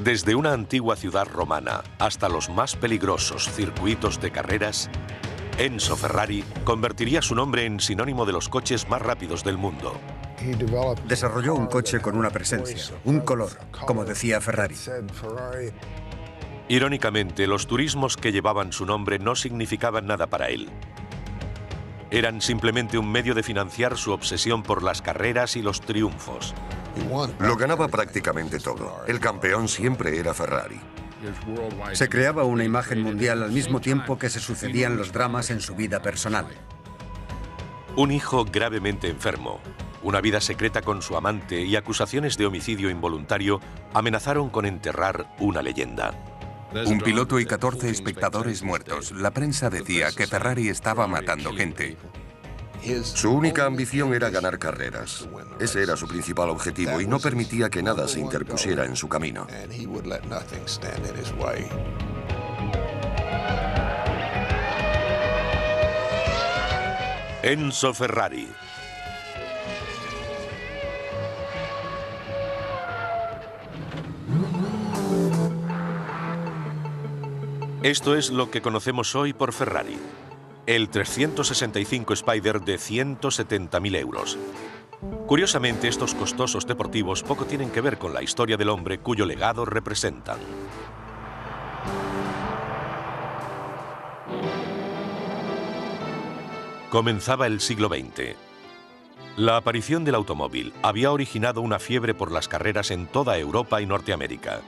Desde una antigua ciudad romana hasta los más peligrosos circuitos de carreras, Enzo Ferrari convertiría su nombre en sinónimo de los coches más rápidos del mundo. Desarrolló un coche con una presencia, un color, como decía Ferrari. Irónicamente, los turismos que llevaban su nombre no significaban nada para él. Eran simplemente un medio de financiar su obsesión por las carreras y los triunfos. Lo ganaba prácticamente todo. El campeón siempre era Ferrari. Se creaba una imagen mundial al mismo tiempo que se sucedían los dramas en su vida personal. Un hijo gravemente enfermo, una vida secreta con su amante y acusaciones de homicidio involuntario amenazaron con enterrar una leyenda. Un piloto y 14 espectadores muertos. La prensa decía que Ferrari estaba matando gente. Su única ambición era ganar carreras. Ese era su principal objetivo y no permitía que nada se interpusiera en su camino. Enzo Ferrari. Esto es lo que conocemos hoy por Ferrari. El 365 Spider de 170.000 euros. Curiosamente, estos costosos deportivos poco tienen que ver con la historia del hombre cuyo legado representan. Comenzaba el siglo XX. La aparición del automóvil había originado una fiebre por las carreras en toda Europa y Norteamérica.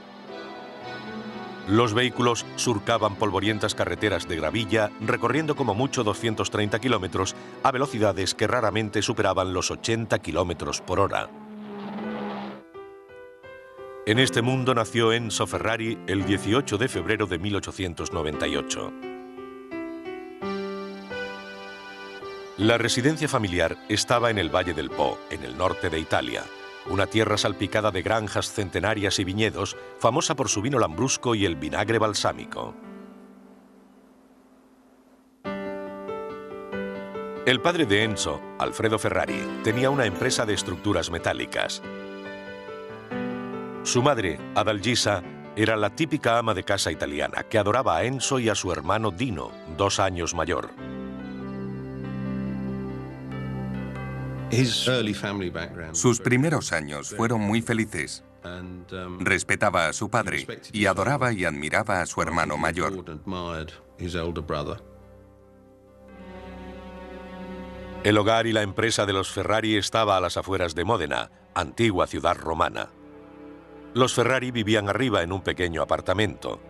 Los vehículos surcaban polvorientas carreteras de gravilla, recorriendo como mucho 230 kilómetros a velocidades que raramente superaban los 80 kilómetros por hora. En este mundo nació Enzo Ferrari el 18 de febrero de 1898. La residencia familiar estaba en el Valle del Po, en el norte de Italia. Una tierra salpicada de granjas centenarias y viñedos, famosa por su vino lambrusco y el vinagre balsámico. El padre de Enzo, Alfredo Ferrari, tenía una empresa de estructuras metálicas. Su madre, Adalgisa, era la típica ama de casa italiana que adoraba a Enzo y a su hermano Dino, 2 años mayor. Sus primeros años fueron muy felices. Respetaba a su padre y adoraba y admiraba a su hermano mayor. El hogar y la empresa de los Ferrari estaba a las afueras de Módena, antigua ciudad romana. Los Ferrari vivían arriba en un pequeño apartamento.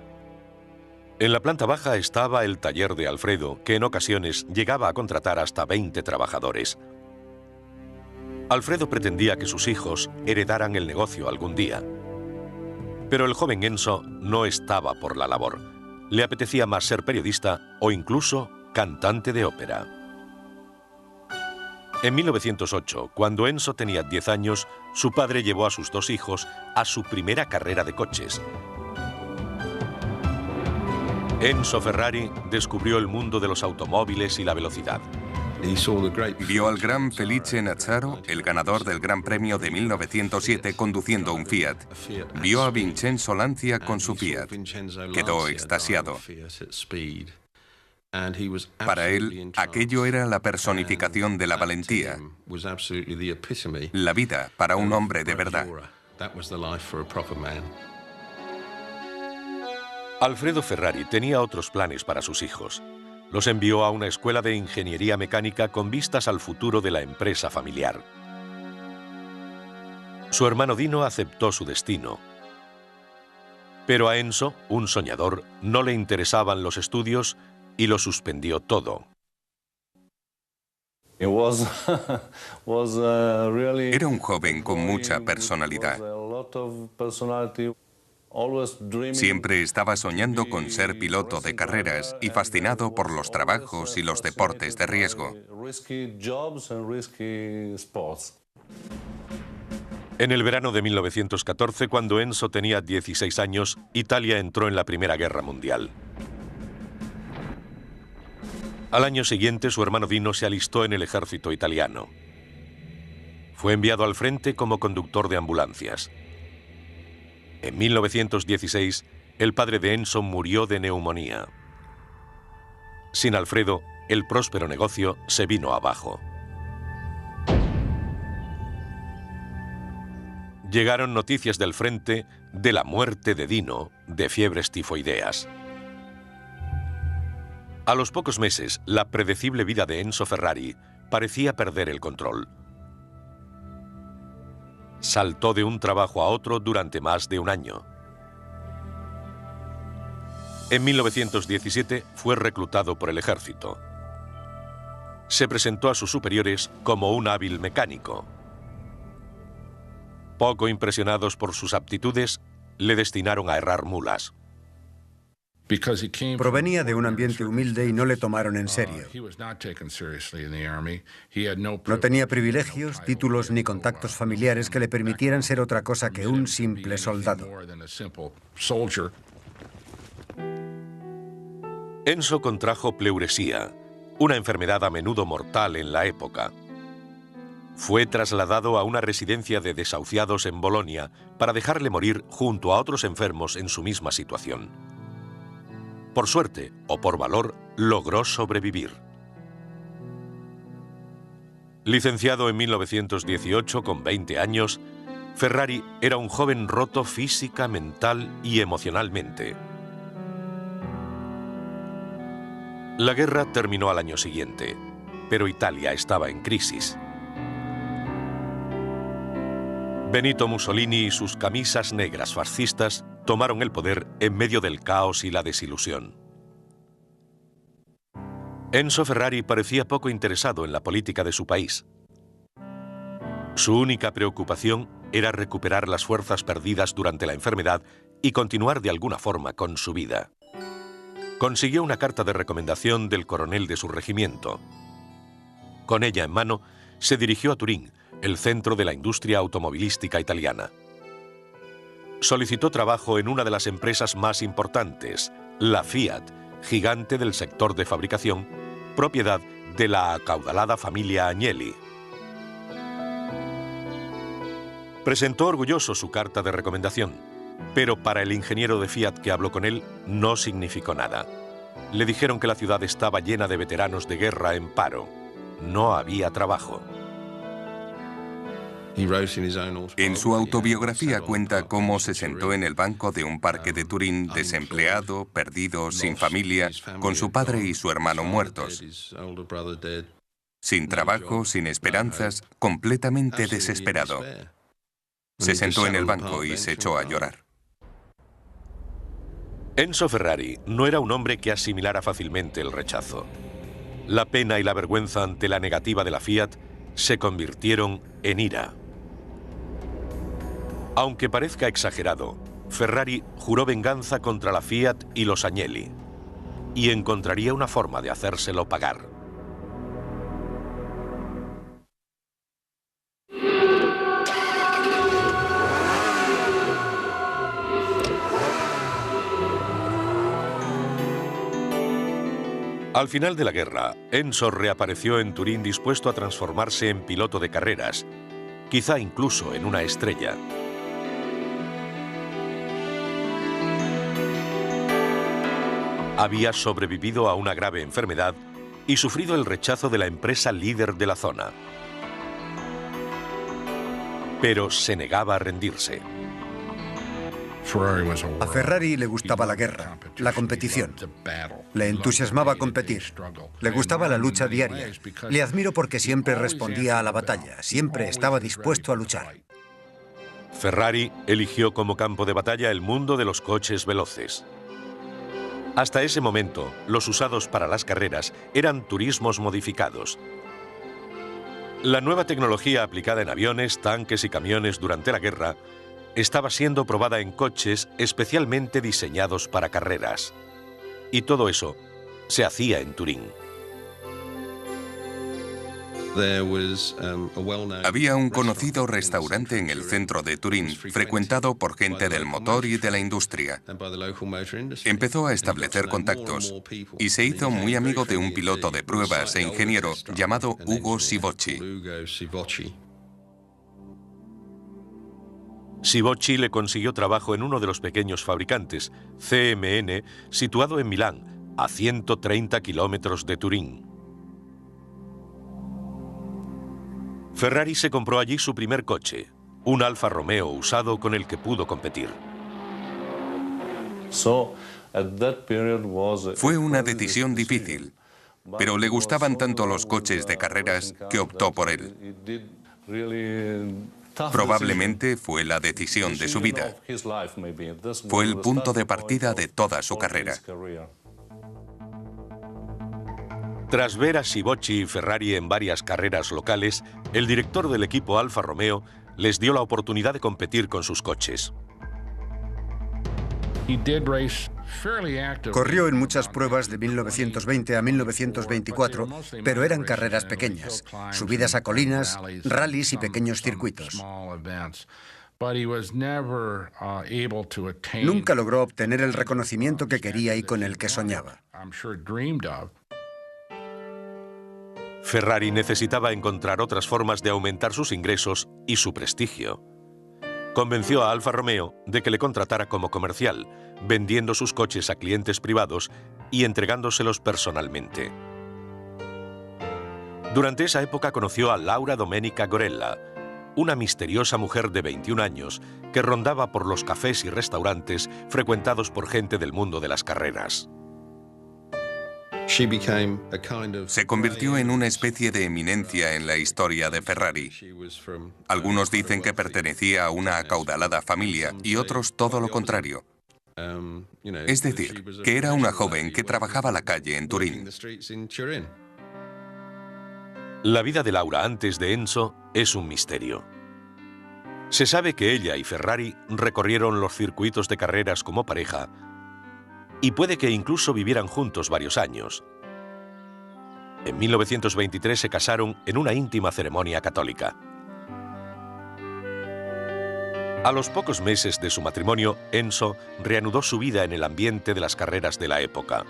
En la planta baja estaba el taller de Alfredo, que en ocasiones llegaba a contratar hasta 20 trabajadores. Alfredo pretendía que sus hijos heredaran el negocio algún día. Pero el joven Enzo no estaba por la labor. Le apetecía más ser periodista o incluso cantante de ópera. En 1908, cuando Enzo tenía 10 años, su padre llevó a sus 2 hijos a su primera carrera de coches. Enzo Ferrari descubrió el mundo de los automóviles y la velocidad. Vio al gran Felice Nazzaro, el ganador del Gran Premio de 1907, conduciendo un Fiat. Vio a Vincenzo Lancia con su Fiat. Quedó extasiado. Para él, aquello era la personificación de la valentía, la vida para un hombre de verdad. Alfredo Ferrari tenía otros planes para sus hijos. Los envió a una escuela de ingeniería mecánica con vistas al futuro de la empresa familiar. Su hermano Dino aceptó su destino. Pero a Enzo, un soñador, no le interesaban los estudios y lo suspendió todo. Era un joven con mucha personalidad. Siempre estaba soñando con ser piloto de carreras y fascinado por los trabajos y los deportes de riesgo. En el verano de 1914, cuando Enzo tenía 16 años, Italia entró en la Primera Guerra Mundial. Al año siguiente, su hermano Dino se alistó en el ejército italiano. Fue enviado al frente como conductor de ambulancias. En 1916, el padre de Enzo murió de neumonía. Sin Alfredo, el próspero negocio se vino abajo. Llegaron noticias del frente de la muerte de Dino de fiebres tifoideas. A los pocos meses, la predecible vida de Enzo Ferrari parecía perder el control. Saltó de un trabajo a otro durante más de un año. En 1917 fue reclutado por el ejército. Se presentó a sus superiores como un hábil mecánico. Poco impresionados por sus aptitudes, le destinaron a herrar mulas. Provenía de un ambiente humilde y no le tomaron en serio. No tenía privilegios, títulos ni contactos familiares que le permitieran ser otra cosa que un simple soldado. Enzo contrajo pleuresía, una enfermedad a menudo mortal en la época. Fue trasladado a una residencia de desahuciados en Bolonia para dejarle morir junto a otros enfermos en su misma situación. Por suerte o por valor, logró sobrevivir. Licenciado en 1918 con 20 años, Ferrari era un joven roto física, mental y emocionalmente. La guerra terminó al año siguiente, pero Italia estaba en crisis. Benito Mussolini y sus camisas negras fascistas tomaron el poder en medio del caos y la desilusión. Enzo Ferrari parecía poco interesado en la política de su país. Su única preocupación era recuperar las fuerzas perdidas durante la enfermedad y continuar de alguna forma con su vida. Consiguió una carta de recomendación del coronel de su regimiento. Con ella en mano, se dirigió a Turín, el centro de la industria automovilística italiana. Solicitó trabajo en una de las empresas más importantes, la Fiat, gigante del sector de fabricación, propiedad de la acaudalada familia Agnelli. Presentó orgulloso su carta de recomendación, pero para el ingeniero de Fiat que habló con él no significó nada. Le dijeron que la ciudad estaba llena de veteranos de guerra en paro. No había trabajo. En su autobiografía cuenta cómo se sentó en el banco de un parque de Turín desempleado, perdido, sin familia, con su padre y su hermano muertos. Sin trabajo, sin esperanzas, completamente desesperado. Se sentó en el banco y se echó a llorar. Enzo Ferrari no era un hombre que asimilara fácilmente el rechazo. La pena y la vergüenza ante la negativa de la Fiat se convirtieron en ira. Aunque parezca exagerado, Ferrari juró venganza contra la Fiat y los Agnelli, y encontraría una forma de hacérselo pagar. Al final de la guerra, Enzo reapareció en Turín dispuesto a transformarse en piloto de carreras, quizá incluso en una estrella. Había sobrevivido a una grave enfermedad y sufrido el rechazo de la empresa líder de la zona. Pero se negaba a rendirse. A Ferrari le gustaba la guerra, la competición. Le entusiasmaba competir. Le gustaba la lucha diaria. Le admiro porque siempre respondía a la batalla, siempre estaba dispuesto a luchar. Ferrari eligió como campo de batalla el mundo de los coches veloces. Hasta ese momento, los usados para las carreras eran turismos modificados. La nueva tecnología aplicada en aviones, tanques y camiones durante la guerra estaba siendo probada en coches especialmente diseñados para carreras. Y todo eso se hacía en Turín. Había un conocido restaurante en el centro de Turín, frecuentado por gente del motor y de la industria. Empezó a establecer contactos y se hizo muy amigo de un piloto de pruebas e ingeniero llamado Ugo Sivocci. Sibocci le consiguió trabajo en uno de los pequeños fabricantes, CMN, situado en Milán, a 130 kilómetros de Turín. Ferrari se compró allí su primer coche, un Alfa Romeo usado con el que pudo competir. Fue una decisión difícil, pero le gustaban tanto los coches de carreras que optó por él. Probablemente fue la decisión de su vida. Fue el punto de partida de toda su carrera. Tras ver a Sibocci y Ferrari en varias carreras locales, el director del equipo Alfa Romeo les dio la oportunidad de competir con sus coches. Corrió en muchas pruebas de 1920 a 1924, pero eran carreras pequeñas, subidas a colinas, rallies y pequeños circuitos. Nunca logró obtener el reconocimiento que quería y con el que soñaba. Ferrari necesitaba encontrar otras formas de aumentar sus ingresos y su prestigio. Convenció a Alfa Romeo de que le contratara como comercial, vendiendo sus coches a clientes privados y entregándoselos personalmente. Durante esa época conoció a Laura Domenica Gorella, una misteriosa mujer de 21 años que rondaba por los cafés y restaurantes frecuentados por gente del mundo de las carreras. Se convirtió en una especie de eminencia en la historia de Ferrari. Algunos dicen que pertenecía a una acaudalada familia y otros todo lo contrario. Es decir, que era una joven que trabajaba la calle en Turín. La vida de Laura antes de Enzo es un misterio. Se sabe que ella y Ferrari recorrieron los circuitos de carreras como pareja y puede que incluso vivieran juntos varios años. En 1923 se casaron en una íntima ceremonia católica. A los pocos meses de su matrimonio, Enzo reanudó su vida en el ambiente de las carreras de la época.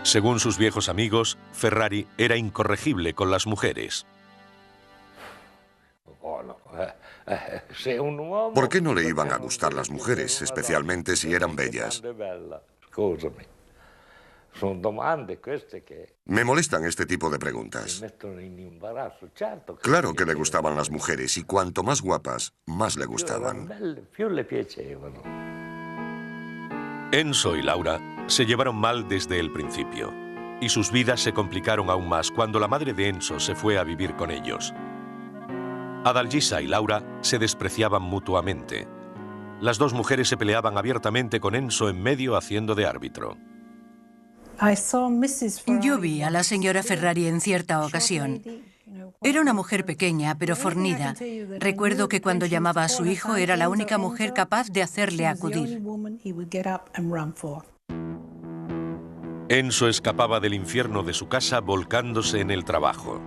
Según sus viejos amigos, Ferrari era incorregible con las mujeres. ¿Por qué no le iban a gustar las mujeres, especialmente si eran bellas? Me molestan este tipo de preguntas. Claro que le gustaban las mujeres y cuanto más guapas, más le gustaban. Enzo y Laura se llevaron mal desde el principio y sus vidas se complicaron aún más cuando la madre de Enzo se fue a vivir con ellos. Adalgisa y Laura se despreciaban mutuamente. Las dos mujeres se peleaban abiertamente con Enzo en medio haciendo de árbitro. Yo vi a la señora Ferrari en cierta ocasión. Era una mujer pequeña, pero fornida. Recuerdo que cuando llamaba a su hijo era la única mujer capaz de hacerle acudir. Enzo escapaba del infierno de su casa volcándose en el trabajo.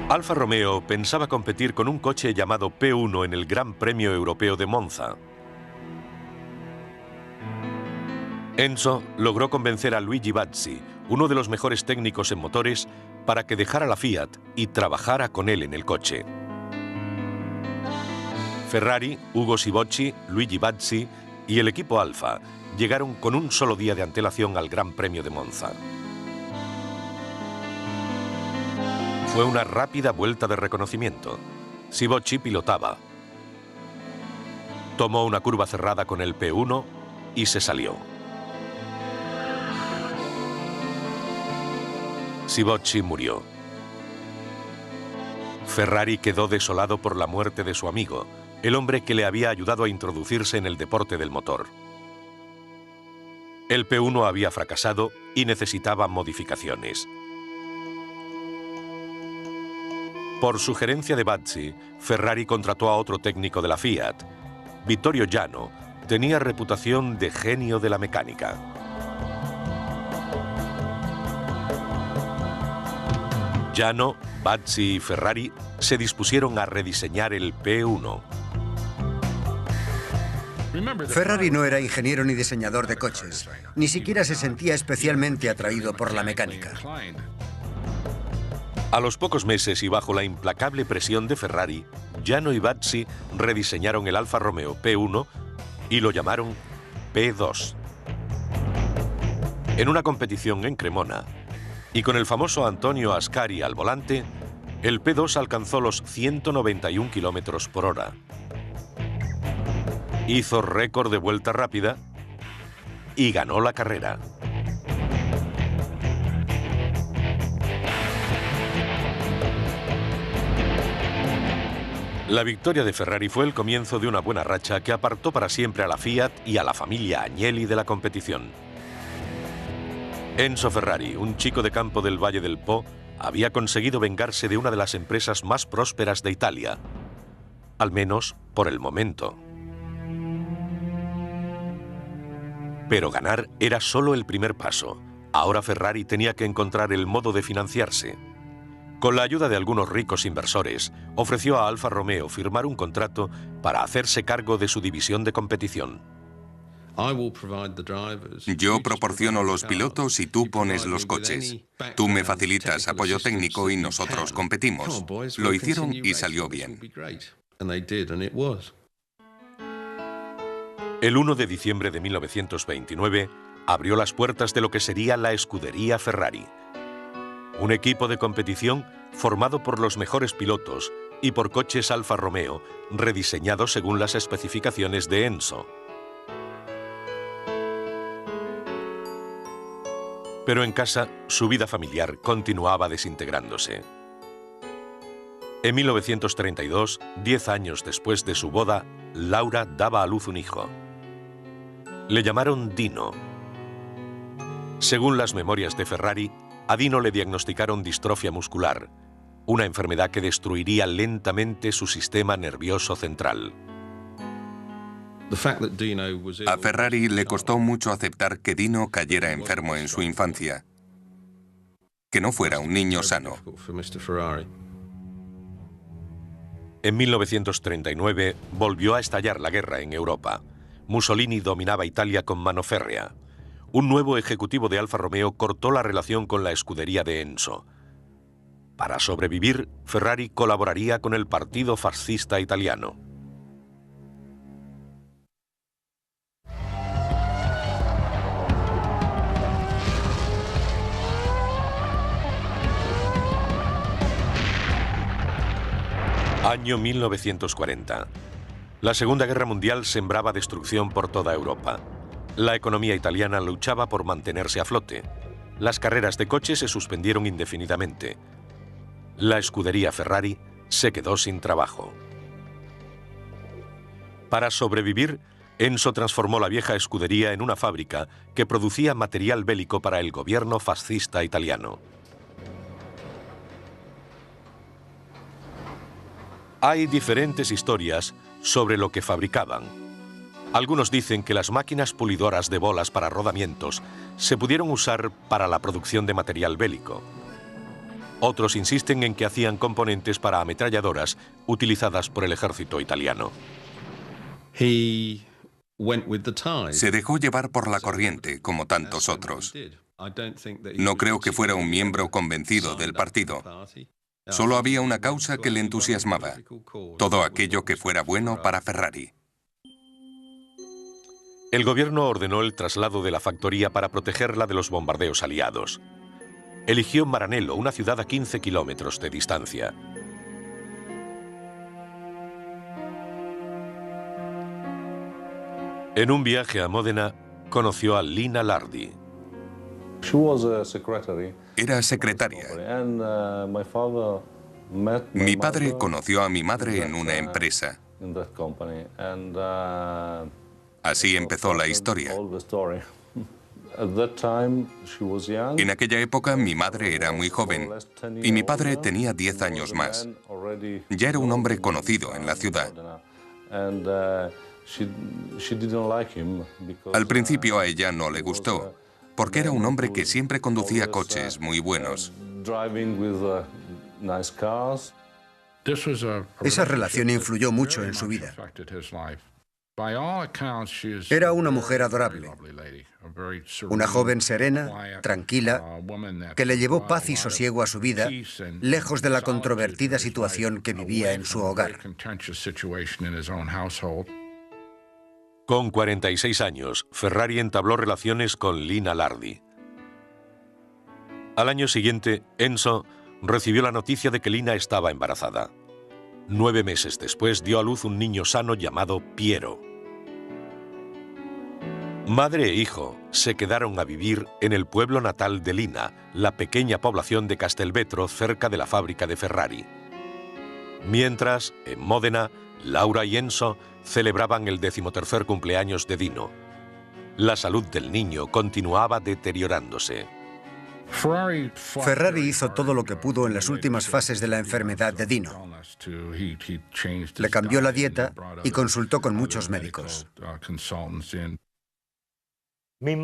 Alfa Romeo pensaba competir con un coche llamado P1 en el Gran Premio Europeo de Monza. Enzo logró convencer a Luigi Bazzi, uno de los mejores técnicos en motores, para que dejara la Fiat y trabajara con él en el coche. Ferrari, Ugo Sibocci, Luigi Bazzi y el equipo Alfa llegaron con un solo día de antelación al Gran Premio de Monza. Fue una rápida vuelta de reconocimiento. Sibocci pilotaba. Tomó una curva cerrada con el P1 y se salió. Sibocci murió. Ferrari quedó desolado por la muerte de su amigo, el hombre que le había ayudado a introducirse en el deporte del motor. El P1 había fracasado y necesitaba modificaciones. Por sugerencia de Bazzi, Ferrari contrató a otro técnico de la Fiat. Vittorio Jano tenía reputación de genio de la mecánica. Jano, Bazzi y Ferrari se dispusieron a rediseñar el P1. Ferrari no era ingeniero ni diseñador de coches, ni siquiera se sentía especialmente atraído por la mecánica. A los pocos meses y bajo la implacable presión de Ferrari, Giano y Bazzi rediseñaron el Alfa Romeo P1 y lo llamaron P2. En una competición en Cremona, y con el famoso Antonio Ascari al volante, el P2 alcanzó los 191 kilómetros por hora. Hizo récord de vuelta rápida y ganó la carrera. La victoria de Ferrari fue el comienzo de una buena racha que apartó para siempre a la Fiat y a la familia Agnelli de la competición. Enzo Ferrari, un chico de campo del Valle del Po, había conseguido vengarse de una de las empresas más prósperas de Italia, al menos por el momento. Pero ganar era solo el primer paso. Ahora Ferrari tenía que encontrar el modo de financiarse. Con la ayuda de algunos ricos inversores, ofreció a Alfa Romeo firmar un contrato para hacerse cargo de su división de competición. Yo proporciono los pilotos y tú pones los coches. Tú me facilitas apoyo técnico y nosotros competimos. Lo hicieron y salió bien. El 1 de diciembre de 1929 abrió las puertas de lo que sería la escudería Ferrari. Un equipo de competición formado por los mejores pilotos y por coches Alfa Romeo rediseñados según las especificaciones de Enzo. Pero en casa, su vida familiar continuaba desintegrándose. En 1932, 10 años después de su boda, Laura daba a luz un hijo. Le llamaron Dino. Según las memorias de Ferrari, a Dino le diagnosticaron distrofia muscular, una enfermedad que destruiría lentamente su sistema nervioso central. A Ferrari le costó mucho aceptar que Dino cayera enfermo en su infancia, que no fuera un niño sano. En 1939 volvió a estallar la guerra en Europa. Mussolini dominaba Italia con mano férrea. Un nuevo ejecutivo de Alfa Romeo cortó la relación con la escudería de Enzo. Para sobrevivir, Ferrari colaboraría con el Partido Fascista Italiano. Año 1940. La Segunda Guerra Mundial sembraba destrucción por toda Europa. La economía italiana luchaba por mantenerse a flote. Las carreras de coches se suspendieron indefinidamente. La escudería Ferrari se quedó sin trabajo. Para sobrevivir, Enzo transformó la vieja escudería en una fábrica que producía material bélico para el gobierno fascista italiano. Hay diferentes historias sobre lo que fabricaban. Algunos dicen que las máquinas pulidoras de bolas para rodamientos se pudieron usar para la producción de material bélico. Otros insisten en que hacían componentes para ametralladoras utilizadas por el ejército italiano. Se dejó llevar por la corriente, como tantos otros. No creo que fuera un miembro convencido del partido. Solo había una causa que le entusiasmaba: todo aquello que fuera bueno para Ferrari. El gobierno ordenó el traslado de la factoría para protegerla de los bombardeos aliados. Eligió Maranello, una ciudad a 15 kilómetros de distancia. En un viaje a Módena, conoció a Lina Lardi. Era secretaria. Mi padre conoció a mi madre en una empresa. Así empezó la historia. En aquella época mi madre era muy joven y mi padre tenía 10 años más. Ya era un hombre conocido en la ciudad. Al principio a ella no le gustó, porque era un hombre que siempre conducía coches muy buenos. Esa relación influyó mucho en su vida. Era una mujer adorable, una joven serena, tranquila, que le llevó paz y sosiego a su vida, lejos de la controvertida situación que vivía en su hogar. Con 46 años, Ferrari entabló relaciones con Lina Lardi. Al año siguiente, Enzo recibió la noticia de que Lina estaba embarazada. 9 meses después dio a luz un niño sano llamado Piero. Madre e hijo se quedaron a vivir en el pueblo natal de Lina, la pequeña población de Castelvetro cerca de la fábrica de Ferrari. Mientras, en Módena, Laura y Enzo celebraban el 13º cumpleaños de Dino. La salud del niño continuaba deteriorándose. Ferrari hizo todo lo que pudo en las últimas fases de la enfermedad de Dino. Le cambió la dieta y consultó con muchos médicos. Me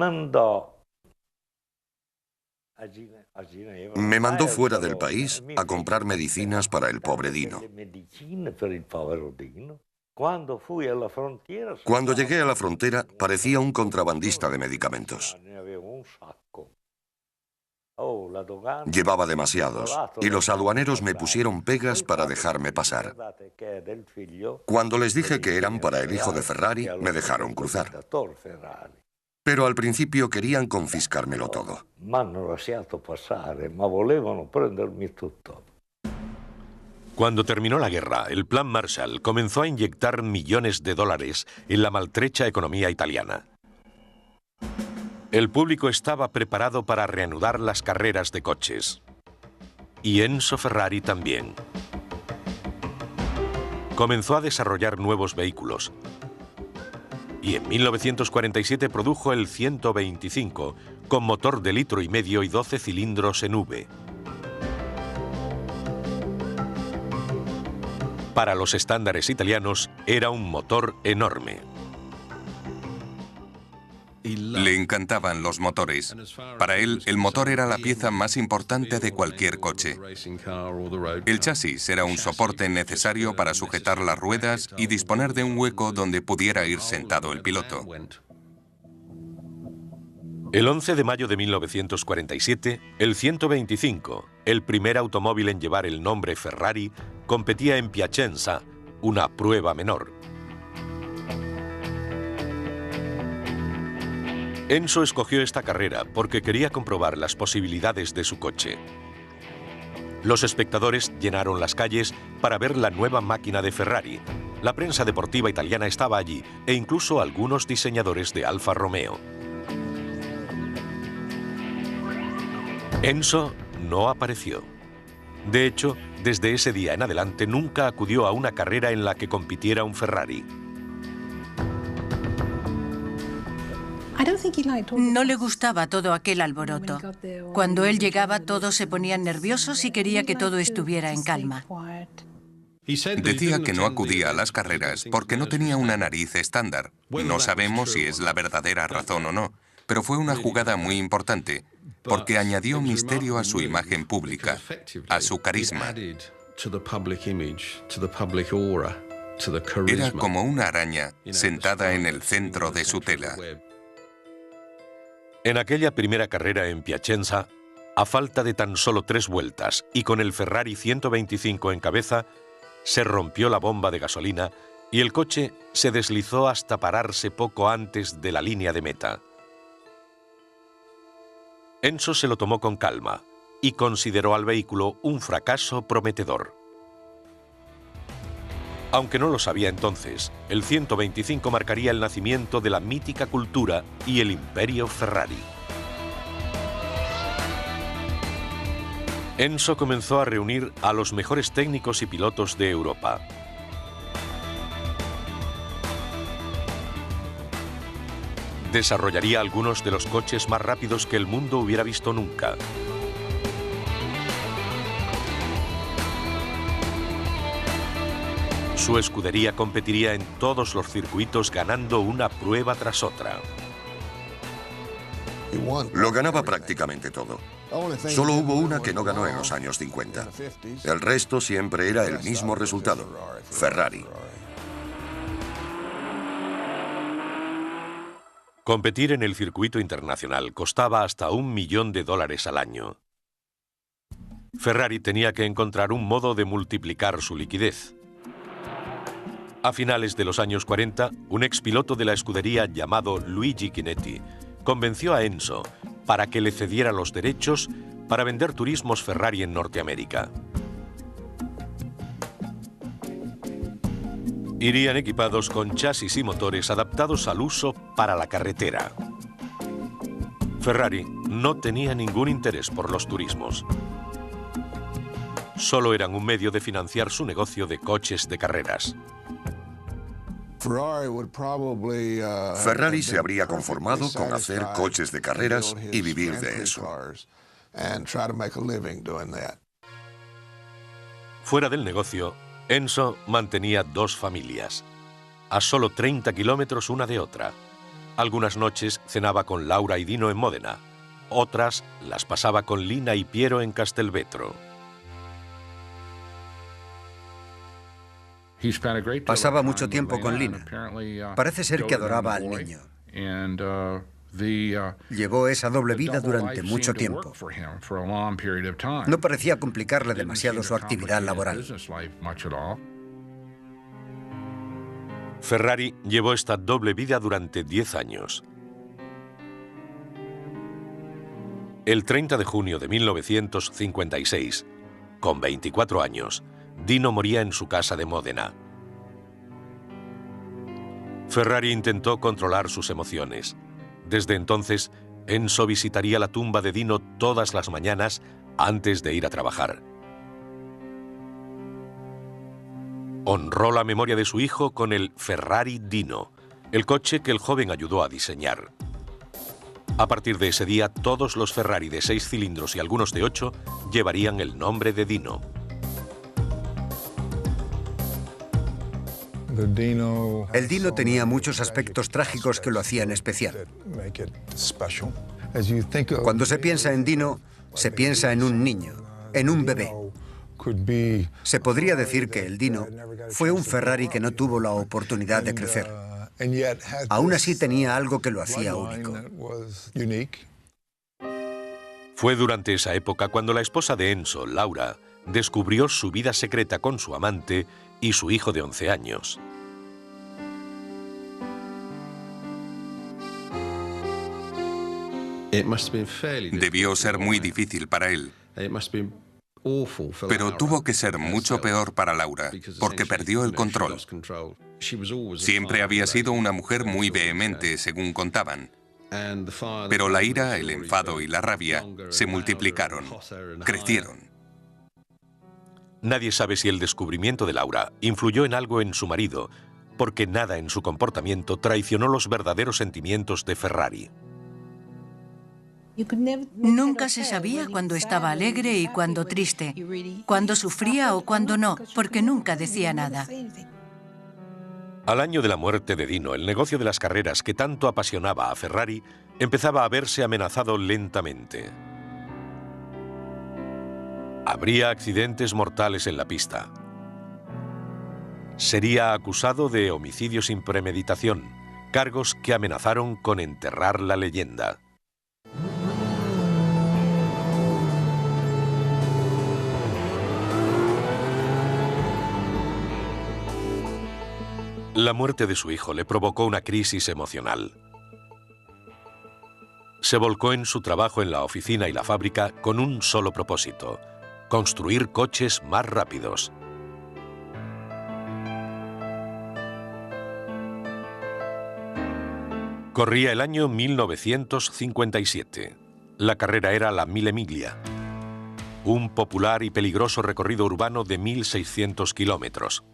mandó fuera del país a comprar medicinas para el pobre Dino. Cuando llegué a la frontera, parecía un contrabandista de medicamentos. Llevaba demasiados y los aduaneros me pusieron pegas para dejarme pasar. Cuando les dije que eran para el hijo de Ferrari, me dejaron cruzar. Pero al principio querían confiscármelo todo. Cuando terminó la guerra, el Plan Marshall comenzó a inyectar millones de dólares en la maltrecha economía italiana. El público estaba preparado para reanudar las carreras de coches. Y Enzo Ferrari también. Comenzó a desarrollar nuevos vehículos. Y en 1947 produjo el 125, con motor de 1,5 litros y 12 cilindros en V. Para los estándares italianos, era un motor enorme. Le encantaban los motores. Para él, el motor era la pieza más importante de cualquier coche. El chasis era un soporte necesario para sujetar las ruedas y disponer de un hueco donde pudiera ir sentado el piloto. El 11 de mayo de 1947, el 125, el primer automóvil en llevar el nombre Ferrari, competía en Piacenza, una prueba menor. Enzo escogió esta carrera porque quería comprobar las posibilidades de su coche. Los espectadores llenaron las calles para ver la nueva máquina de Ferrari. La prensa deportiva italiana estaba allí e incluso algunos diseñadores de Alfa Romeo. Enzo no apareció. De hecho, desde ese día en adelante nunca acudió a una carrera en la que compitiera un Ferrari. No le gustaba todo aquel alboroto. Cuando él llegaba, todos se ponían nerviosos y quería que todo estuviera en calma. Decía que no acudía a las carreras porque no tenía una nariz estándar. No sabemos si es la verdadera razón o no, pero fue una jugada muy importante porque añadió misterio a su imagen pública, a su carisma. Era como una araña sentada en el centro de su tela. En aquella primera carrera en Piacenza, a falta de tan solo 3 vueltas y con el Ferrari 125 en cabeza, se rompió la bomba de gasolina y el coche se deslizó hasta pararse poco antes de la línea de meta. Enzo se lo tomó con calma y consideró al vehículo un fracaso prometedor. Aunque no lo sabía entonces, el 125 marcaría el nacimiento de la mítica cultura y el imperio Ferrari. Enzo comenzó a reunir a los mejores técnicos y pilotos de Europa. Desarrollaría algunos de los coches más rápidos que el mundo hubiera visto nunca. Su escudería competiría en todos los circuitos ganando una prueba tras otra. Lo ganaba prácticamente todo. Solo hubo una que no ganó en los años 50. El resto siempre era el mismo resultado: Ferrari. Competir en el circuito internacional costaba hasta $1 millón al año. Ferrari tenía que encontrar un modo de multiplicar su liquidez. A finales de los años 40, un expiloto de la escudería llamado Luigi Chinetti convenció a Enzo para que le cediera los derechos para vender turismos Ferrari en Norteamérica. Irían equipados con chasis y motores adaptados al uso para la carretera. Ferrari no tenía ningún interés por los turismos. Solo eran un medio de financiar su negocio de coches de carreras. Ferrari se habría conformado con hacer coches de carreras y vivir de eso. Fuera del negocio, Enzo mantenía 2 familias, a solo 30 kilómetros una de otra. Algunas noches cenaba con Laura y Dino en Módena, otras las pasaba con Lina y Piero en Castelvetro. Pasaba mucho tiempo con Lina. Parece ser que adoraba al niño. Llevó esa doble vida durante mucho tiempo. No parecía complicarle demasiado su actividad laboral. Ferrari llevó esta doble vida durante 10 años. El 30 de junio de 1956, con 24 años, Dino moría en su casa de Módena. Ferrari intentó controlar sus emociones. Desde entonces, Enzo visitaría la tumba de Dino todas las mañanas antes de ir a trabajar. Honró la memoria de su hijo con el Ferrari Dino, el coche que el joven ayudó a diseñar. A partir de ese día, todos los Ferrari de 6 cilindros y algunos de 8 llevarían el nombre de Dino. El Dino tenía muchos aspectos trágicos que lo hacían especial. Cuando se piensa en Dino, se piensa en un niño, en un bebé. Se podría decir que el Dino fue un Ferrari que no tuvo la oportunidad de crecer. Aún así tenía algo que lo hacía único. Fue durante esa época cuando la esposa de Enzo, Laura, descubrió su vida secreta con su amante y su hijo de 11 años. Debió ser muy difícil para él. Pero tuvo que ser mucho peor para Laura, porque perdió el control. Siempre había sido una mujer muy vehemente, según contaban. Pero la ira, el enfado y la rabia se multiplicaron, crecieron. Nadie sabe si el descubrimiento de Laura influyó en algo en su marido, porque nada en su comportamiento traicionó los verdaderos sentimientos de Ferrari. Nunca se sabía cuándo estaba alegre y cuándo triste, cuándo sufría o cuándo no, porque nunca decía nada. Al año de la muerte de Dino, el negocio de las carreras que tanto apasionaba a Ferrari empezaba a verse amenazado lentamente. Habría accidentes mortales en la pista. Sería acusado de homicidio sin premeditación, cargos que amenazaron con enterrar la leyenda. La muerte de su hijo le provocó una crisis emocional. Se volcó en su trabajo en la oficina y la fábrica con un solo propósito: construir coches más rápidos. Corría el año 1957. La carrera era la Mille Miglia, un popular y peligroso recorrido urbano de 1.600 kilómetros.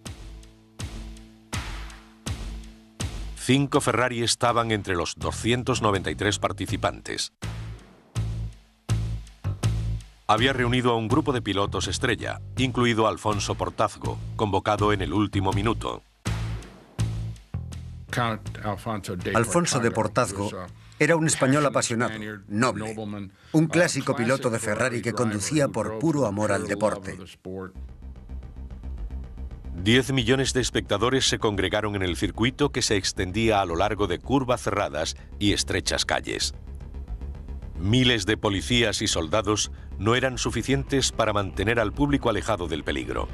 5 Ferrari estaban entre los 293 participantes. Había reunido a un grupo de pilotos estrella, incluido Alfonso Portazgo, convocado en el último minuto. Alfonso de Portazgo era un español apasionado, noble, un clásico piloto de Ferrari que conducía por puro amor al deporte. 10 millones de espectadores se congregaron en el circuito que se extendía a lo largo de curvas cerradas y estrechas calles. Miles de policías y soldados no eran suficientes para mantener al público alejado del peligro.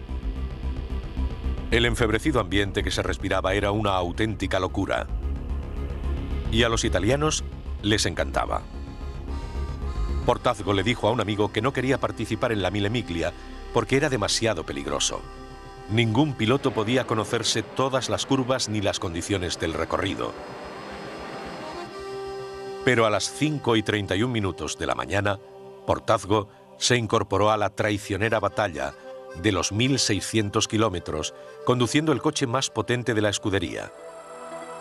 El enfebrecido ambiente que se respiraba era una auténtica locura. Y a los italianos les encantaba. Portazgo le dijo a un amigo que no quería participar en la Mille Miglia porque era demasiado peligroso. Ningún piloto podía conocerse todas las curvas ni las condiciones del recorrido. Pero a las 5:31 de la mañana, Portazgo se incorporó a la traicionera batalla de los 1.600 kilómetros, conduciendo el coche más potente de la escudería,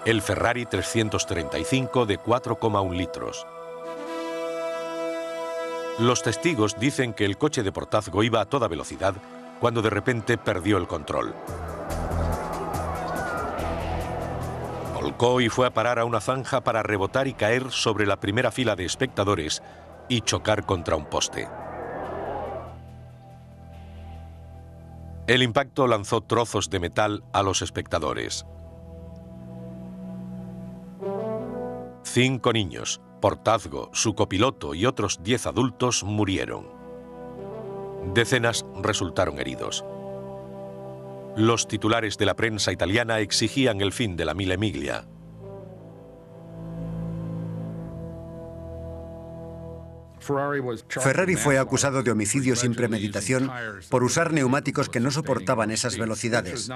el Ferrari 335 de 4,1 litros. Los testigos dicen que el coche de Portazgo iba a toda velocidad cuando de repente perdió el control. Volcó y fue a parar a una zanja para rebotar y caer sobre la primera fila de espectadores y chocar contra un poste. El impacto lanzó trozos de metal a los espectadores. 5 niños, Portazgo, su copiloto y otros 10 adultos murieron. Decenas resultaron heridos. Los titulares de la prensa italiana exigían el fin de la Mille Miglia. Ferrari fue acusado de homicidio sin premeditación por usar neumáticos que no soportaban esas velocidades.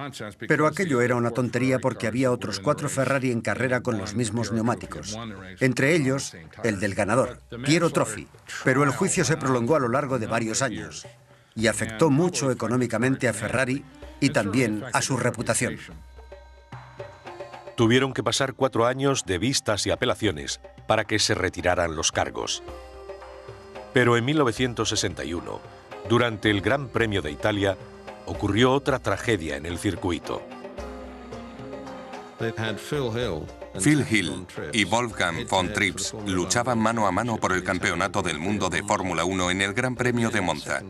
Pero aquello era una tontería porque había otros 4 Ferrari en carrera con los mismos neumáticos. Entre ellos, el del ganador, Piero Trophy. Pero el juicio se prolongó a lo largo de varios años y afectó mucho económicamente a Ferrari y también a su reputación. Tuvieron que pasar 4 años de vistas y apelaciones para que se retiraran los cargos. Pero en 1961, durante el Gran Premio de Italia, ocurrió otra tragedia en el circuito. Phil Hill y Wolfgang von Trips luchaban mano a mano por el campeonato del mundo de Fórmula 1 en el Gran Premio de Monza.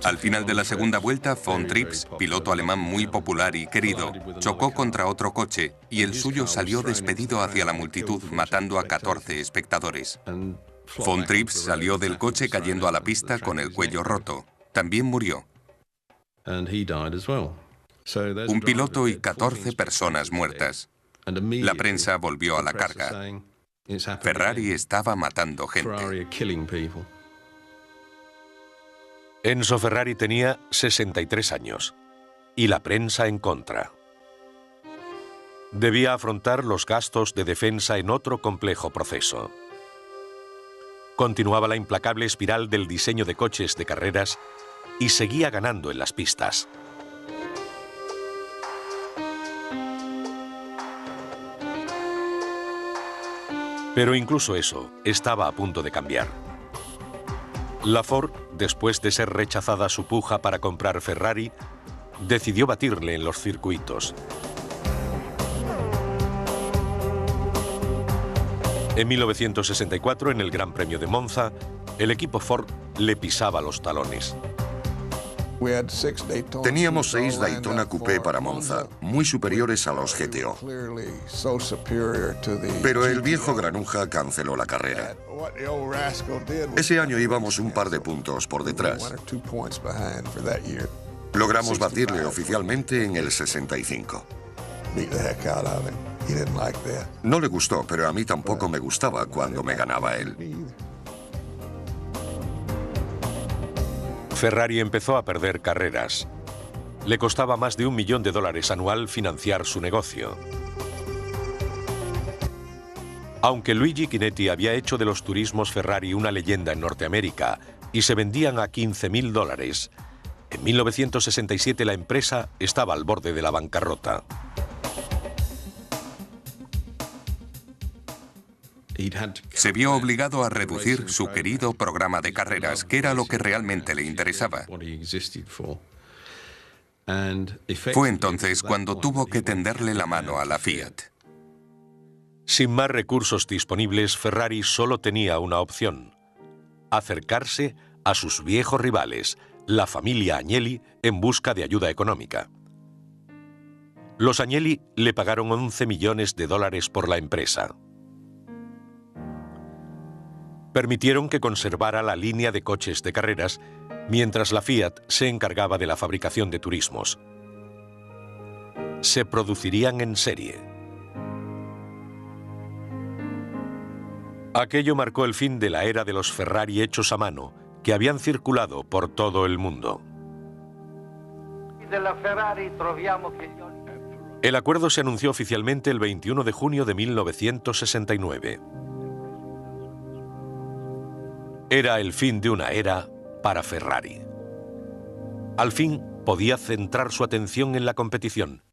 Al final de la segunda vuelta, von Trips, piloto alemán muy popular y querido, chocó contra otro coche y el suyo salió despedido hacia la multitud, matando a 14 espectadores. Von Trips salió del coche cayendo a la pista con el cuello roto. También murió. Un piloto y 14 personas muertas. La prensa volvió a la carga. Ferrari estaba matando gente. Enzo Ferrari tenía 63 años y la prensa en contra. Debía afrontar los gastos de defensa en otro complejo proceso. Continuaba la implacable espiral del diseño de coches de carreras y seguía ganando en las pistas. Pero incluso eso estaba a punto de cambiar. La Ford, después de ser rechazada su puja para comprar Ferrari, decidió batirle en los circuitos. En 1964, en el Gran Premio de Monza, el equipo Ford le pisaba los talones. Teníamos 6 Daytona Coupé para Monza, muy superiores a los GTO. Pero el viejo granuja canceló la carrera. Ese año íbamos un par de puntos por detrás. Logramos batirle oficialmente en el 65. No le gustó, pero a mí tampoco me gustaba cuando me ganaba él. Ferrari empezó a perder carreras. Le costaba más de $1 millón anual financiar su negocio. Aunque Luigi Chinetti había hecho de los turismos Ferrari una leyenda en Norteamérica y se vendían a $15.000, en 1967 la empresa estaba al borde de la bancarrota. Se vio obligado a reducir su querido programa de carreras, que era lo que realmente le interesaba. Fue entonces cuando tuvo que tenderle la mano a la Fiat. Sin más recursos disponibles, Ferrari solo tenía una opción: acercarse a sus viejos rivales, la familia Agnelli, en busca de ayuda económica. Los Agnelli le pagaron 11 millones de dólares por la empresa. Permitieron que conservara la línea de coches de carreras, mientras la Fiat se encargaba de la fabricación de turismos. Se producirían en serie. Aquello marcó el fin de la era de los Ferrari hechos a mano, que habían circulado por todo el mundo. El acuerdo se anunció oficialmente el 21 de junio de 1969. Era el fin de una era para Ferrari. Al fin podía centrar su atención en la competición.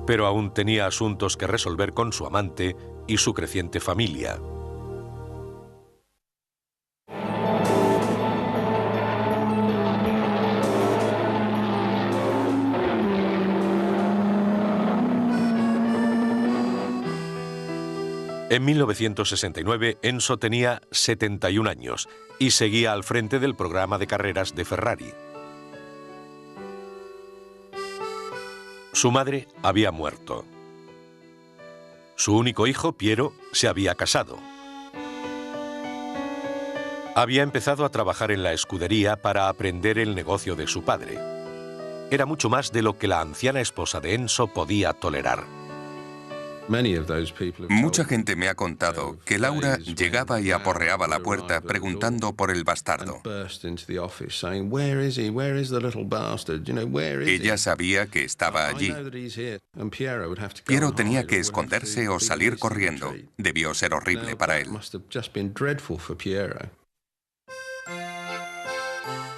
Pero aún tenía asuntos que resolver con su amante y su creciente familia. En 1969, Enzo tenía 71 años y seguía al frente del programa de carreras de Ferrari. Su madre había muerto. Su único hijo, Piero, se había casado. Había empezado a trabajar en la escudería para aprender el negocio de su padre. Era mucho más de lo que la anciana esposa de Enzo podía tolerar. Mucha gente me ha contado que Laura llegaba y aporreaba la puerta preguntando por el bastardo. Ella sabía que estaba allí. Piero tenía que esconderse o salir corriendo. Debió ser horrible para él.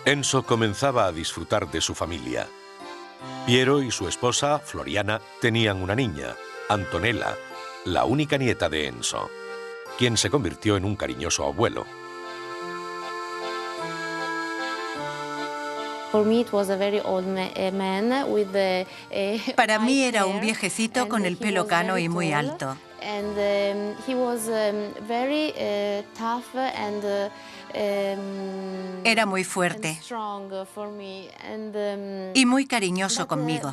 Enzo comenzaba a disfrutar de su familia. Piero y su esposa, Floriana, tenían una niña, Antonella, la única nieta de Enzo, quien se convirtió en un cariñoso abuelo. Para mí era un viejecito con el pelo cano y muy alto. Era muy fuerte y muy cariñoso conmigo.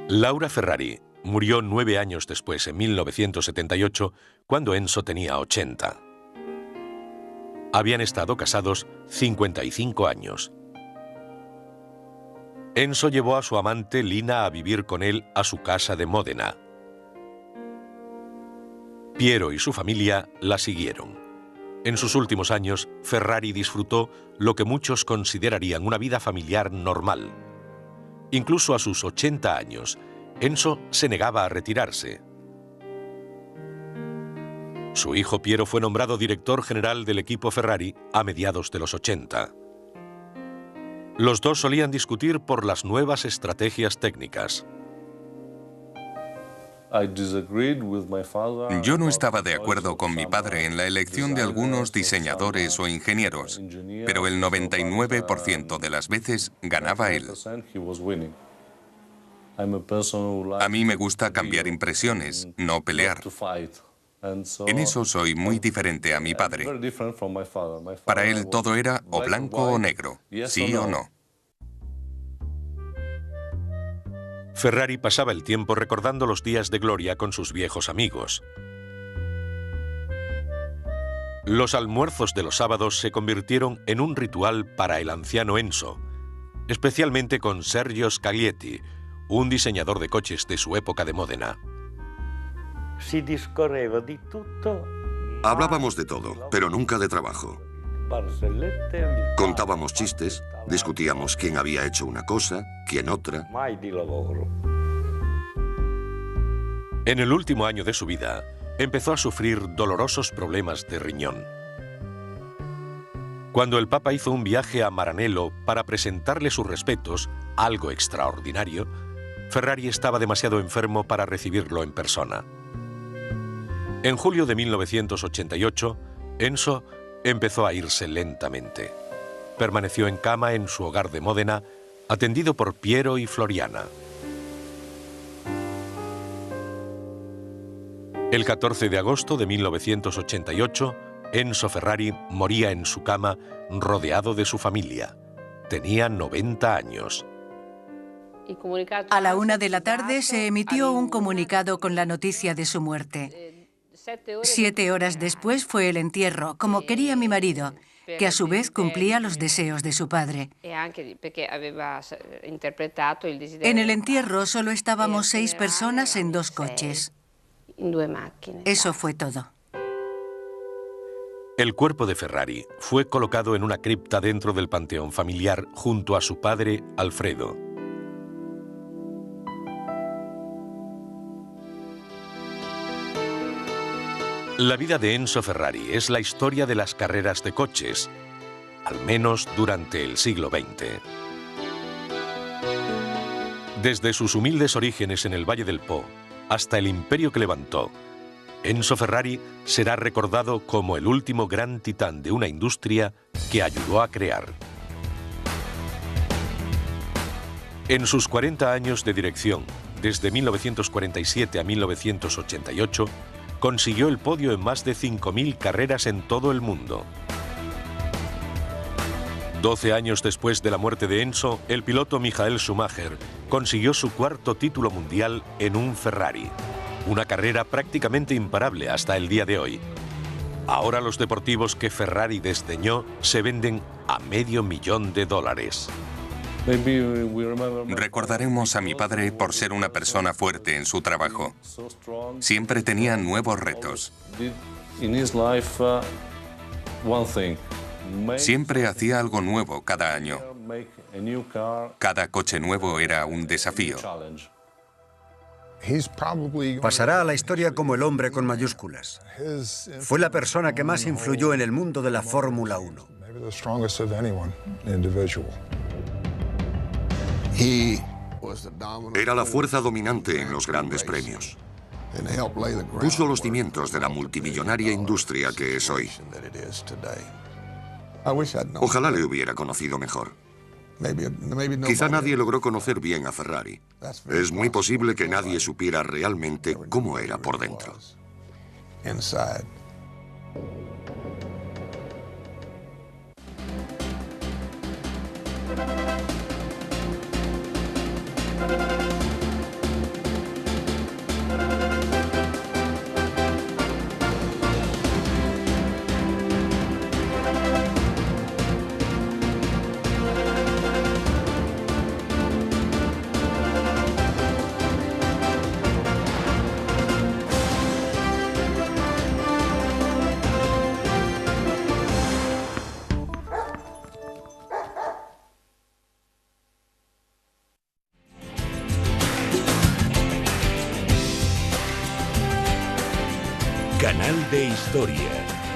Laura Ferrari murió 9 años después, en 1978, cuando Enzo tenía 80. Habían estado casados 55 años. Enzo llevó a su amante Lina a vivir con él a su casa de Módena. Piero y su familia la siguieron. En sus últimos años, Ferrari disfrutó lo que muchos considerarían una vida familiar normal. Incluso a sus 80 años, Enzo se negaba a retirarse. Su hijo Piero fue nombrado director general del equipo Ferrari a mediados de los 80. Los dos solían discutir por las nuevas estrategias técnicas. Yo no estaba de acuerdo con mi padre en la elección de algunos diseñadores o ingenieros, pero el 99% de las veces ganaba él. A mí me gusta cambiar impresiones, no pelear. En eso soy muy diferente a mi padre. Para él todo era o blanco o negro, sí o no. Ferrari pasaba el tiempo recordando los días de gloria con sus viejos amigos. Los almuerzos de los sábados se convirtieron en un ritual para el anciano Enzo, especialmente con Sergio Scaglietti, un diseñador de coches de su época de Módena. Hablábamos de todo, pero nunca de trabajo. Contábamos chistes, discutíamos quién había hecho una cosa, quién otra. En el último año de su vida, empezó a sufrir dolorosos problemas de riñón. Cuando el Papa hizo un viaje a Maranello para presentarle sus respetos, algo extraordinario, Ferrari estaba demasiado enfermo para recibirlo en persona. En julio de 1988, Enzo empezó a irse lentamente. Permaneció en cama en su hogar de Módena, atendido por Piero y Floriana. El 14 de agosto de 1988, Enzo Ferrari moría en su cama, rodeado de su familia. tenía 90 años. A la 1 de la tarde se emitió un comunicado con la noticia de su muerte. 7 horas después fue el entierro, como quería mi marido, que a su vez cumplía los deseos de su padre. En el entierro solo estábamos 6 personas en 2 coches. Eso fue todo. El cuerpo de Ferrari fue colocado en una cripta dentro del panteón familiar junto a su padre, Alfredo. La vida de Enzo Ferrari es la historia de las carreras de coches, al menos durante el siglo XX. Desde sus humildes orígenes en el Valle del Po hasta el imperio que levantó, Enzo Ferrari será recordado como el último gran titán de una industria que ayudó a crear. En sus 40 años de dirección, desde 1947 a 1988, consiguió el podio en más de 5.000 carreras en todo el mundo. 12 años después de la muerte de Enzo, el piloto Michael Schumacher consiguió su 4º título mundial en un Ferrari. Una carrera prácticamente imparable hasta el día de hoy. Ahora los deportivos que Ferrari desdeñó se venden a $500,000. Recordaremos a mi padre por ser una persona fuerte en su trabajo. Siempre tenía nuevos retos. Siempre hacía algo nuevo cada año. Cada coche nuevo era un desafío. Pasará a la historia como el hombre con mayúsculas. Fue la persona que más influyó en el mundo de la Fórmula 1. Era la fuerza dominante en los grandes premios. Puso los cimientos de la multimillonaria industria que es hoy. Ojalá le hubiera conocido mejor. Quizá nadie logró conocer bien a Ferrari. Es muy posible que nadie supiera realmente cómo era por dentro. Canal de Historia.